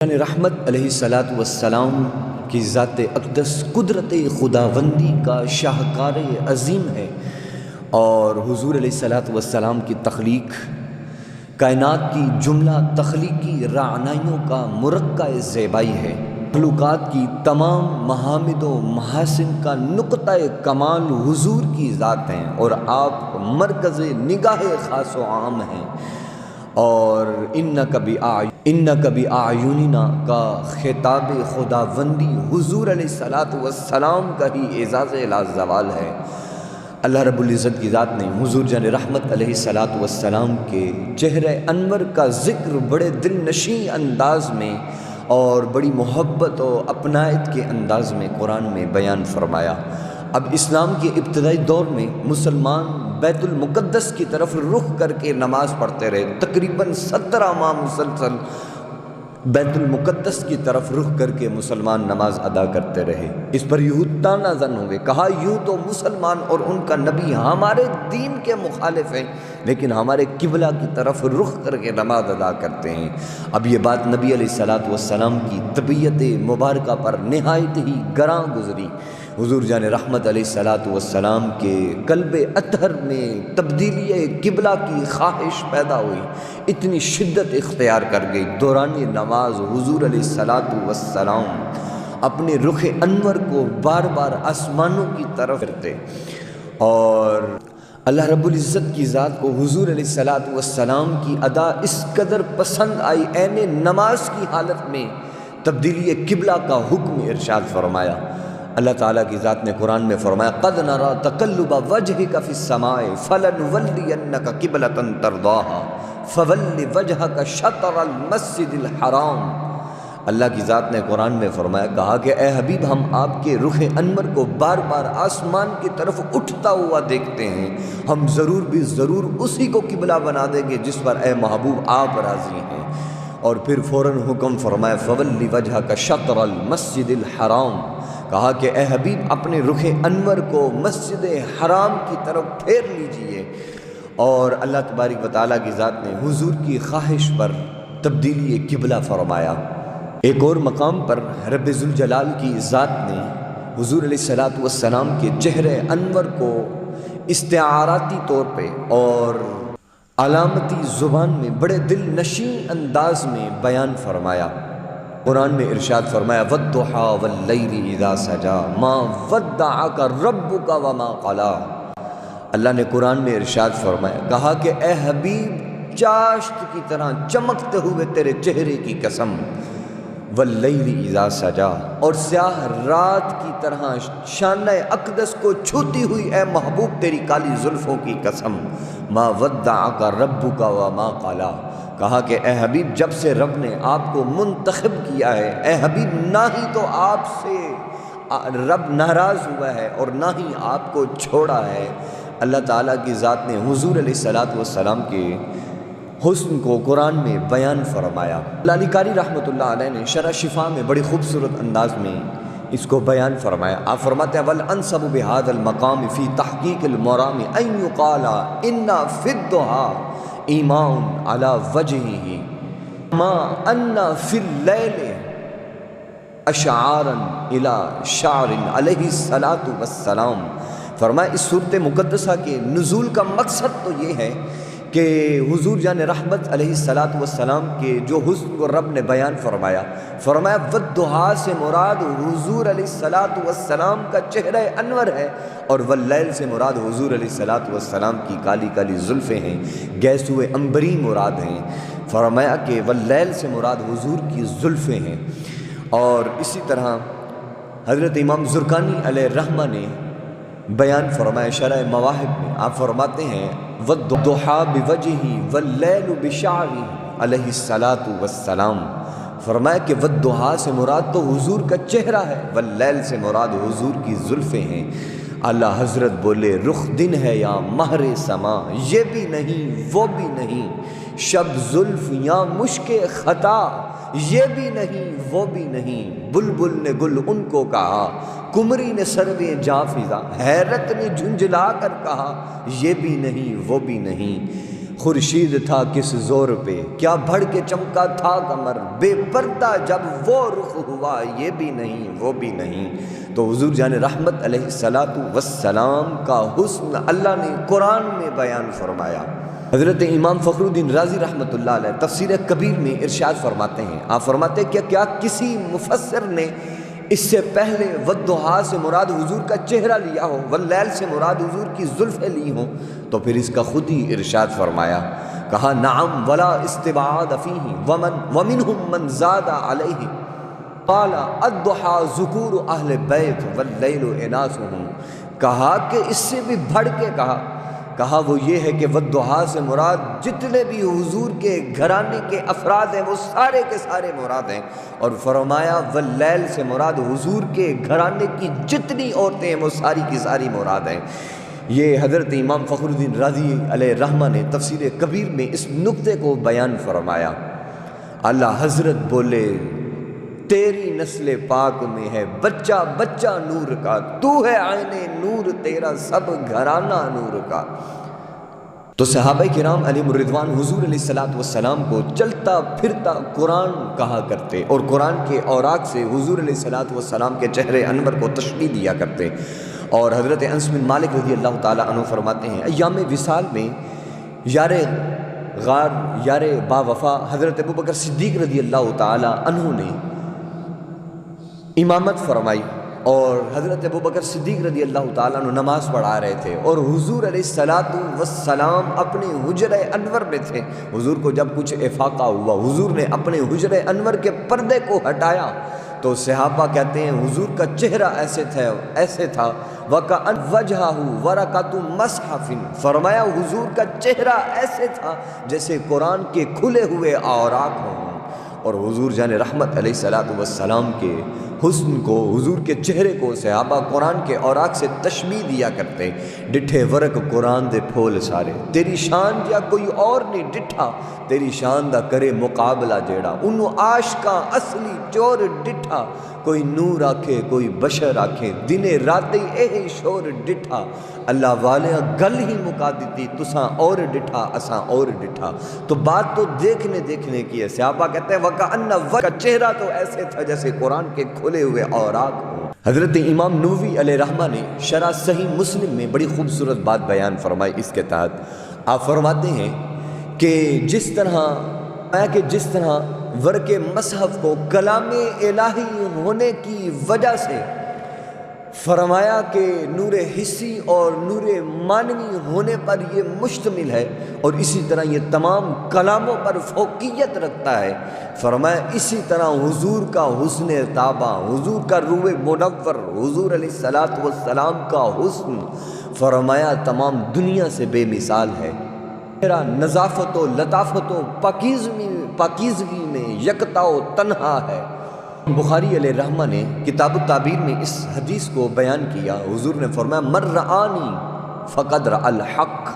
یعنی رحمت علیہ الصلاۃ والسلام کی ذات اقدس قدرت خداوندی کا شاہکار عظیم ہے، اور حضور علیہ الصلاۃ والسلام کی تخلیق کائنات کی جملہ تخلیقی رعنائیوں کا مرقع زیبائی ہے۔ مخلوقات کی تمام محامد و محاسن کا نقطہ کمال حضور کی ذات ہیں، اور آپ مرکز نگاہ خاص و عام ہیں، اور اِنَّکَ بِأَعْیُنِنَا کا خطاب خداوندی حضور علیہ الصلاۃ والسلام کا ہی اعزاز لازوال ہے۔ اللہ رب العزت کی ذات نے حضور جان رحمت علیہ الصلاۃ والسلام کے چہرہ انور کا ذکر بڑے دل نشیں انداز میں اور بڑی محبت و اپنائیت کے انداز میں قرآن میں بیان فرمایا۔ اب اسلام کے ابتدائی دور میں مسلمان بیت المقدس کی طرف رخ کر کے نماز پڑھتے رہے، تقریباً 17 ماہ مسلسل بیت المقدس کی طرف رخ کر کے مسلمان نماز ادا کرتے رہے۔ اس پر یہود طعنہ زن ہوئے، کہا یوں تو مسلمان اور ان کا نبی ہمارے دین کے مخالف ہیں، لیکن ہمارے قبلہ کی طرف رخ کر کے نماز ادا کرتے ہیں۔ اب یہ بات نبی علیہ الصلاۃ والسلام کی طبیعت مبارکہ پر نہایت ہی گراں گزری۔ حضور جان رحمت علیہ الصلاۃ والسلام کے قلب اطہر میں تبدیلی قبلہ کی خواہش پیدا ہوئی، اتنی شدت اختیار کر گئی۔ دوران نماز حضور علیہ الصلاۃ والسلام اپنے رخ انور کو بار بار آسمانوں کی طرف کرتے، اور اللہ رب العزت کی ذات کو حضور علیہ الصلاۃ والسلام کی ادا اس قدر پسند آئی، عین نماز کی حالت میں تبدیلی قبلہ کا حکم ارشاد فرمایا۔ اللہ تعالیٰ کی ذات نے قرآن میں فرمایا قَدْ نَرَىٰ تَقَلُّبَ وَجْهِكَ فِي السَّمَاءِ فَلَنُوَلِّيَنَّكَ قِبْلَةً تَرْضَاهَا فَوَلِّ وَجْهَكَ شَطْرَ الْمَسْجِدِ الْحَرَامِ۔ اللہ کی ذات نے قرآن میں فرمایا، کہا کہ اے حبیب ہم آپ کے رخ انور کو بار بار آسمان کی طرف اٹھتا ہوا دیکھتے ہیں، ہم ضرور بھی ضرور اسی کو قبلہ بنا دیں گے جس پر اے محبوب آپ راضی ہیں۔ اور پھر فوراً حکم فرمایا فَوَلِّ وَجْهَكَ شَطْرَ الْمَسْجِدِ الْحَرَامِ، کہا کہ اے حبیب اپنے رخ انور کو مسجد حرام کی طرف پھیر لیجئے۔ اور اللہ تبارک و تعالیٰ کی ذات نے حضور کی خواہش پر تبدیلی قبلہ فرمایا۔ ایک اور مقام پر رب ذوالجلال کی ذات نے حضور علیہ الصلاۃ والسلام کے چہرہ انور کو استعاراتی طور پہ اور علامتی زبان میں بڑے دل نشیں انداز میں بیان فرمایا۔ قرآن میں ارشاد فرمایا وَالضُّحَىٰ وَاللَّيْلِ إِذَا سَجَىٰ مَا وَدَّعَكَ رَبُّكَ وَمَا قَلَىٰ۔ اللہ نے قرآن میں ارشاد فرمایا، کہا کہ اے حبیب چاشت کی طرح چمکتے ہوئے تیرے چہرے کی قسم، وَاللَّيْلِ إِذَا سَجَىٰ، اور سیاہ رات کی طرح شانہ اقدس کو چھوتی ہوئی اے محبوب تیری کالی زلفوں کی قسم، مَا وَدَّعَكَ رَبُّكَ وَمَا قَلَىٰ۔ کہا کہ اے حبیب جب سے رب نے آپ کو منتخب کیا ہے، اے حبیب نہ ہی تو آپ سے رب ناراض ہوا ہے اور نہ ہی آپ کو چھوڑا ہے۔ اللہ تعالیٰ کی ذات نے حضور علیہ الصلاۃ والسلام کے حسن کو قرآن میں بیان فرمایا۔ لالی قاری رحمۃ اللہ علیہ نے شرح شفا میں بڑی خوبصورت انداز میں اس کو بیان فرمایا۔ آپ فرماتے ہیں وَالْأَنْسَبُ بِهَذَا الْمَقَامِ فِي تَحْقِيقِ الْمَرَامِ أَن يُقَالَ إِنَّ فِي الضُّحَىٰ ایمان علی وجہہ ما ان فی اللیل اشعارا الی شعر علیہ الصلاۃ والسلام۔ فرمایا اس صورت مقدسہ کے نزول کا مقصد تو یہ ہے کہ حضور جان رحمت علیہ الصلاۃ والسلام کے جو حسن کو رب نے بیان فرمایا، فرمایا والضحیٰ سے مراد حضور علیہ الصلاۃ والسلام کا چہرہ انور ہے، اور واللیل سے مراد حضور علیہ الصلاۃ والسلام کی کالی کالی زلفیں ہیں، گیسوئے عنبری مراد ہیں۔ فرمایا کہ واللیل سے مراد حضور کی زلفیں ہیں۔ اور اسی طرح حضرت امام زرقانی علیہ الرحمہ نے بیان فرمایا شرح مواہب میں، آپ فرماتے ہیں وَالضُّحَىٰ بِوَجْهِ وَاللَّيْلُ بِشَعْرِهِ علیہ الصلاۃ والسلام۔ فرمایا کہ وَالضُّحَىٰ سے مراد تو حضور کا چہرہ ہے، واللیل سے مراد حضور کی زلفیں ہیں۔ اللہ حضرت بولے رخ دن ہے یا مہر سما، یہ بھی نہیں وہ بھی نہیں، شب زلف یا مشک خطا، یہ بھی نہیں وہ بھی نہیں، بلبل نے گل ان کو کہا، کمری نے سرویں جاں فضا، حیرت نے جھنجھلا کر کہا یہ بھی نہیں وہ بھی نہیں، خورشید تھا کس زور پہ، کیا بڑھ کے چمکا تھا قمر، بے پردہ جب وہ رخ ہوا، یہ بھی نہیں وہ بھی نہیں۔ تو حضور جان رحمت علیہ السلام کا حسن اللہ نے قرآن میں بیان فرمایا۔ حضرت امام فخر الدین رازی رحمۃ اللہ علیہ تفسیر کبیر میں ارشاد فرماتے ہیں، آپ فرماتے ہیں کہ کیا کسی مفسر نے اس سے پہلے والضحیٰ سے مراد حضور کا چہرہ لیا ہو، واللیل سے مراد حضور کی زلفیں لی ہوں؟ تو پھر اس کا خود ہی ارشاد فرمایا، کہا نعم ولا استبعاد فیہ ومنہم من زاد علیہ قال الضحیٰ ذکور اہل بیت واللیل اناسہم۔ کہا کہ اس سے بھی بڑھ کے کہا وہ یہ ہے کہ والضحیٰ سے مراد جتنے بھی حضور کے گھرانے کے افراد ہیں وہ سارے کے سارے مراد ہیں، اور فرمایا واللیل سے مراد حضور کے گھرانے کی جتنی عورتیں ہیں وہ ساری کی ساری مراد ہیں۔ یہ حضرت امام فخر الدین رازی علیہ رحمہ نے تفسیر کبیر میں اس نقطے کو بیان فرمایا۔ اللہ حضرت بولے تیری نسل پاک میں ہے بچہ بچہ نور کا، تو ہے عین نور تیرا سب گھرانہ نور کا۔ تو صحابہ کرام علیہم الرضوان حضور علیہ السلام کو چلتا پھرتا قرآن کہا کرتے، اور قرآن کے اوراق سے حضور علیہ السلام کے چہرے انور کو تشبیہ دیا کرتے۔ اور حضرت انس بن مالک رضی اللہ تعالیٰ عنہ فرماتے ہیں، ایام وصال میں یار غار یار با وفا حضرت ابوبکر صدیق رضی اللہ تعالیٰ عنہ نے امامت فرمائی، اور حضرت ابوبکر صدیق رضی اللہ تعالیٰ عنہ نماز پڑھا رہے تھے، اور حضور علیہ السلام اپنے حجرہ انور میں تھے۔ حضور کو جب کچھ افاقہ ہوا، حضور نے اپنے حجرہ انور کے پردے کو ہٹایا، تو صحابہ کہتے ہیں حضور کا چہرہ ایسے تھا وَكَأَنَّ وَجْهَهُ وَرَقَةُ مَصْحَفٍ، فرمایا حضور کا چہرہ ایسے تھا جیسے قرآن کے کھلے ہوئے اوراق ہوں۔ اور حضور جان رحمت علیہ السلام کے حسن کو، حضور کے چہرے کو صحابہ قرآن کے اوراق سے تشبیہ دیا کرتے، ڈٹھے ورق قرآن دے پھول سارے، تیری شان جا کوئی اور نہیں ڈٹھا، تیری شان دا کرے مقابلہ جیڑا، انہوں عاشقاں اصلی چور ڈٹھا، کوئی نور آکھے کوئی بشر آکھے، دنے راتے اے شور ڈٹھا، اللہ والے گل ہی مکا دیتی، تساں اور ڈٹھا اساں اور ڈٹھا۔ تو بات تو دیکھنے کی ہے۔ صحابہ کہتے ہیں وَكَأَنَّ وَجْهَهُ کا چہرہ تو ایسے تھا جیسے قرآن کے کھلے ہوئے اوراق ہوں۔ حضرت امام نووی علیہ رحمہ نے شرح صحیح مسلم میں بڑی خوبصورت بات بیان فرمائی۔ اس کے تحت آپ فرماتے ہیں کہ جس طرح ورق مصحف کو کلام الہی ہونے کی وجہ سے فرمایا کہ نور حسی اور نور معنوی ہونے پر یہ مشتمل ہے، اور اسی طرح یہ تمام کلاموں پر فوقیت رکھتا ہے، فرمایا اسی طرح حضور کا حسن طابع، حضور کا روح منور، حضور علیہ السلام کا حسن فرمایا تمام دنیا سے بے مثال ہے، میرا نظافت و لطافت و پاکیزگی میں یکتا و تنہا ہے۔ بخاری علیہ رحمہ نے کتاب التعبیر میں اس حدیث کو بیان کیا۔ حضور نے فرمایا من رآنی فقد رأى الحق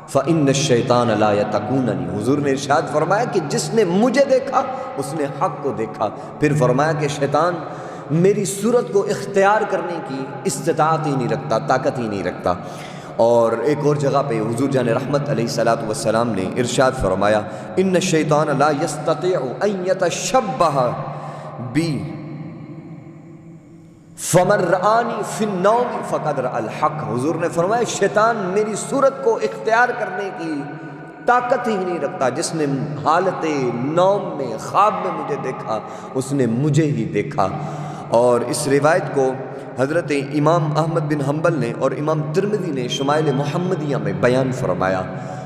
فإن الشیطان لا یتقوننی، حضور نے ارشاد فرمایا کہ جس نے مجھے دیکھا اس نے حق کو دیکھا۔ پھر فرمایا کہ شیطان میری صورت کو اختیار کرنے کی استطاعت ہی نہیں رکھتا، طاقت ہی نہیں رکھتا۔ اور ایک اور جگہ پہ حضور جان رحمت علیہ السلام نے ارشاد فرمایا ان الشیطان لا یستطیع ان یتشبہ بی فمن رآنی فی النوم فقد رأى الحق، حضور نے فرمایا شیطان میری صورت کو اختیار کرنے کی طاقت ہی نہیں رکھتا، جس نے حالت نوم میں خواب میں مجھے دیکھا اس نے مجھے ہی دیکھا۔ اور اس روایت کو حضرت امام احمد بن حنبل نے اور امام ترمذی نے شمائل محمدیہ میں بیان فرمایا۔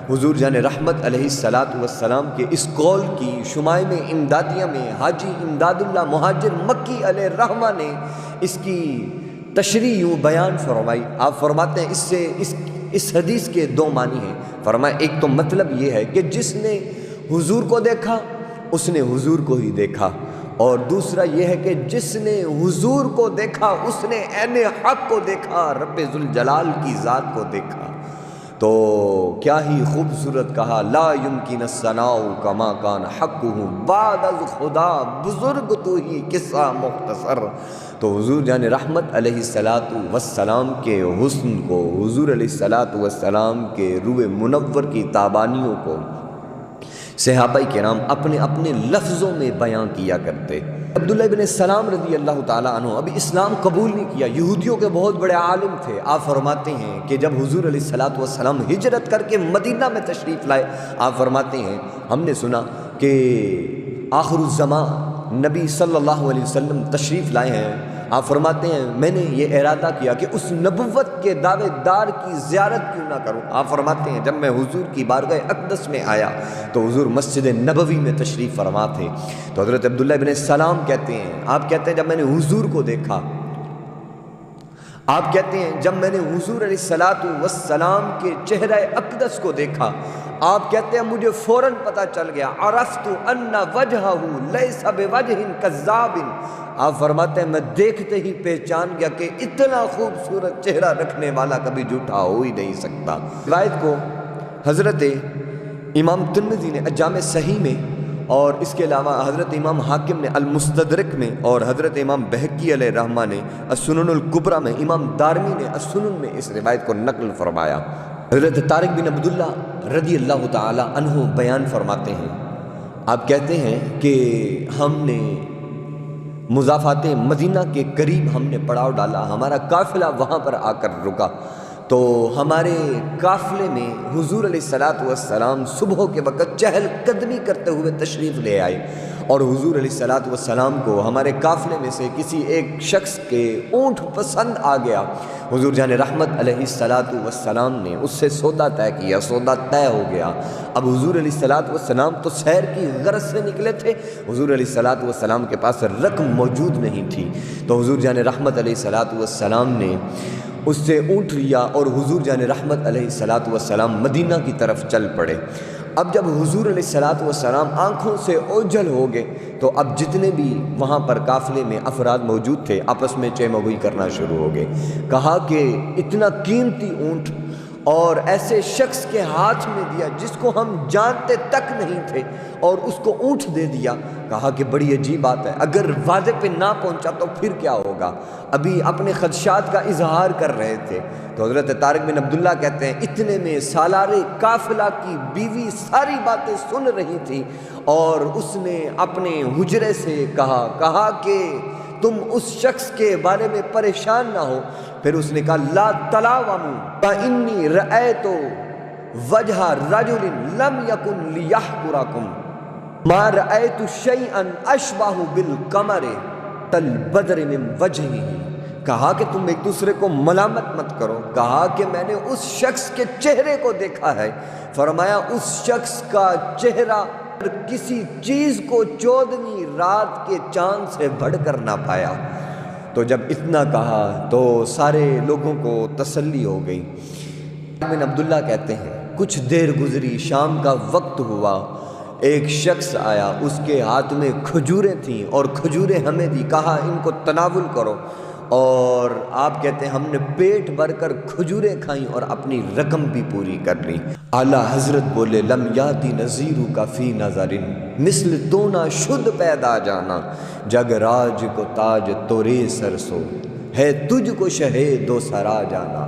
حضور جان رحمت علیہ السلام کے اس قول کی شمائل امدادیہ میں حاجی امداد اللہ مہاجر مکی علیہ رحمہ نے اس کی تشریح یوں بیان فرمائی۔ آپ فرماتے ہیں اس حدیث کے دو معنی ہیں۔ فرمایا ایک تو مطلب یہ ہے کہ جس نے حضور کو دیکھا اس نے حضور کو ہی دیکھا، اور دوسرا یہ ہے کہ جس نے حضور کو دیکھا اس نے عین حق کو دیکھا، رب ذوالجلال کی ذات کو دیکھا۔ تو کیا ہی خوبصورت کہا، لا یمکن الثناء کما کان حقہ بعد از خدا بزرگ تو ہی قصہ مختصر۔ تو حضور جان رحمت علیہ السلام کے حسن کو، حضور علیہ السلام کے روح منور کی تابانیوں کو صحابہ کرام اپنے اپنے لفظوں میں بیان کیا کرتے۔ عبداللہ ابن السلام رضی اللہ تعالیٰ عنہ ابھی اسلام قبول نہیں کیا، یہودیوں کے بہت بڑے عالم تھے۔ آپ فرماتے ہیں کہ جب حضور علیہ السلام ہجرت کر کے مدینہ میں تشریف لائے، آپ فرماتے ہیں ہم نے سنا کہ آخر الزمان نبی صلی اللہ علیہ وسلم تشریف لائے ہیں۔ آپ فرماتے ہیں میں نے یہ ارادہ کیا کہ اس نبوت کے دعوے دار کی زیارت کیوں نہ کروں۔ آپ فرماتے ہیں جب میں حضور کی بارگاہ اقدس میں آیا تو حضور مسجد نبوی میں تشریف فرما تھے۔ تو حضرت عبداللہ ابن السلام کہتے ہیں، آپ کہتے ہیں جب میں نے حضور کو دیکھا، آپ کہتے ہیں جب میں نے حضور علیہ السلام کے چہرہ اقدس کو دیکھا، آپ کہتے ہیں مجھے فوراً پتہ چل گیا، عرفت ان وجہہ لیس بوجہ کذاب۔ آپ فرماتے ہیں میں دیکھتے ہی پہچان گیا کہ اتنا خوبصورت چہرہ رکھنے والا کبھی جھوٹا ہو ہی نہیں سکتا۔ روایت کو حضرت امام ترمذی نے جامع صحیح میں، اور اس کے علاوہ حضرت امام حاکم نے المستدرک میں، اور حضرت امام بہقی علیہ رحمہ نے السنن الکبریٰ میں، امام دارمی نے السنن میں اس روایت کو نقل فرمایا۔ حضرت طارق بن عبداللہ رضی اللہ تعالی عنہ بیان فرماتے ہیں، آپ کہتے ہیں کہ ہم نے مضافات مدینہ کے قریب ہم نے پڑاؤ ڈالا، ہمارا قافلہ وہاں پر آ کر رکا، تو ہمارے قافلے میں حضور علیہ السلام صبح کے وقت چہل قدمی کرتے ہوئے تشریف لے آئے، اور حضور علیہ السلام کو ہمارے قافلے میں سے کسی ایک شخص کے اونٹ پسند آ گیا۔ حضور جان رحمت علیہ السلام نے اس سے سودا طے کیا، سودا طے ہو گیا۔ اب حضور علیہ السلام تو سیر کی غرض سے نکلے تھے، حضور علیہ السلام کے پاس رقم موجود نہیں تھی، تو حضور جان رحمت علیہ السلام نے اس سے اونٹ لیا اور حضور جان رحمت علیہ السلام مدینہ کی طرف چل پڑے۔ اب جب حضور علیہ السلام آنکھوں سے اوجھل ہو گئے تو اب جتنے بھی وہاں پر قافلے میں افراد موجود تھے آپس میں چہ مگوئی کرنا شروع ہو گئے۔ کہا کہ اتنا قیمتی اونٹ اور ایسے شخص کے ہاتھ میں دیا جس کو ہم جانتے تک نہیں تھے، اور اس کو اونٹ دے دیا۔ کہا کہ بڑی عجیب بات ہے، اگر وعدے پہ نہ پہنچا تو پھر کیا ہوگا؟ ابھی اپنے خدشات کا اظہار کر رہے تھے۔ تو حضرت طارق بن عبداللہ کہتے ہیں اتنے میں سالار قافلہ کی بیوی ساری باتیں سن رہی تھی، اور اس نے اپنے حجرے سے کہا کہ تم اس شخص کے بارے میں پریشان نہ ہو۔ پھر اس نے کہا لا تلاوموا فإنی رأیت وجہ رجل لم یکن لیحقرکم ما رأیت شیئا اشبہ بالقمر کالبدر من وجہہ۔ کہا کہ تم ایک دوسرے کو ملامت مت کرو، کہا کہ میں نے اس شخص کے چہرے کو دیکھا ہے، فرمایا اس شخص کا چہرہ کسی چیز کو 14ویں رات کے چاند سے بڑھ کر نہ پایا۔ تو جب اتنا کہا تو سارے لوگوں کو تسلی ہو گئی۔ بن عبداللہ کہتے ہیں کچھ دیر گزری، شام کا وقت ہوا، ایک شخص آیا، اس کے ہاتھ میں کھجوریں تھیں اور کھجوریں ہمیں دی، کہا ان کو تناول کرو، اور آپ کہتے ہیں ہم نے پیٹ بھر کر کھجوریں کھائیں اور اپنی رقم بھی پوری کر لی۔ اعلیٰ حضرت بولے لم یاتی نظیر کا فی نظر مثل تو نہ شد پیدا جانا، جگ راج کو تاج تورے سرسو ہے تجھ کو شہ دو سرا جانا۔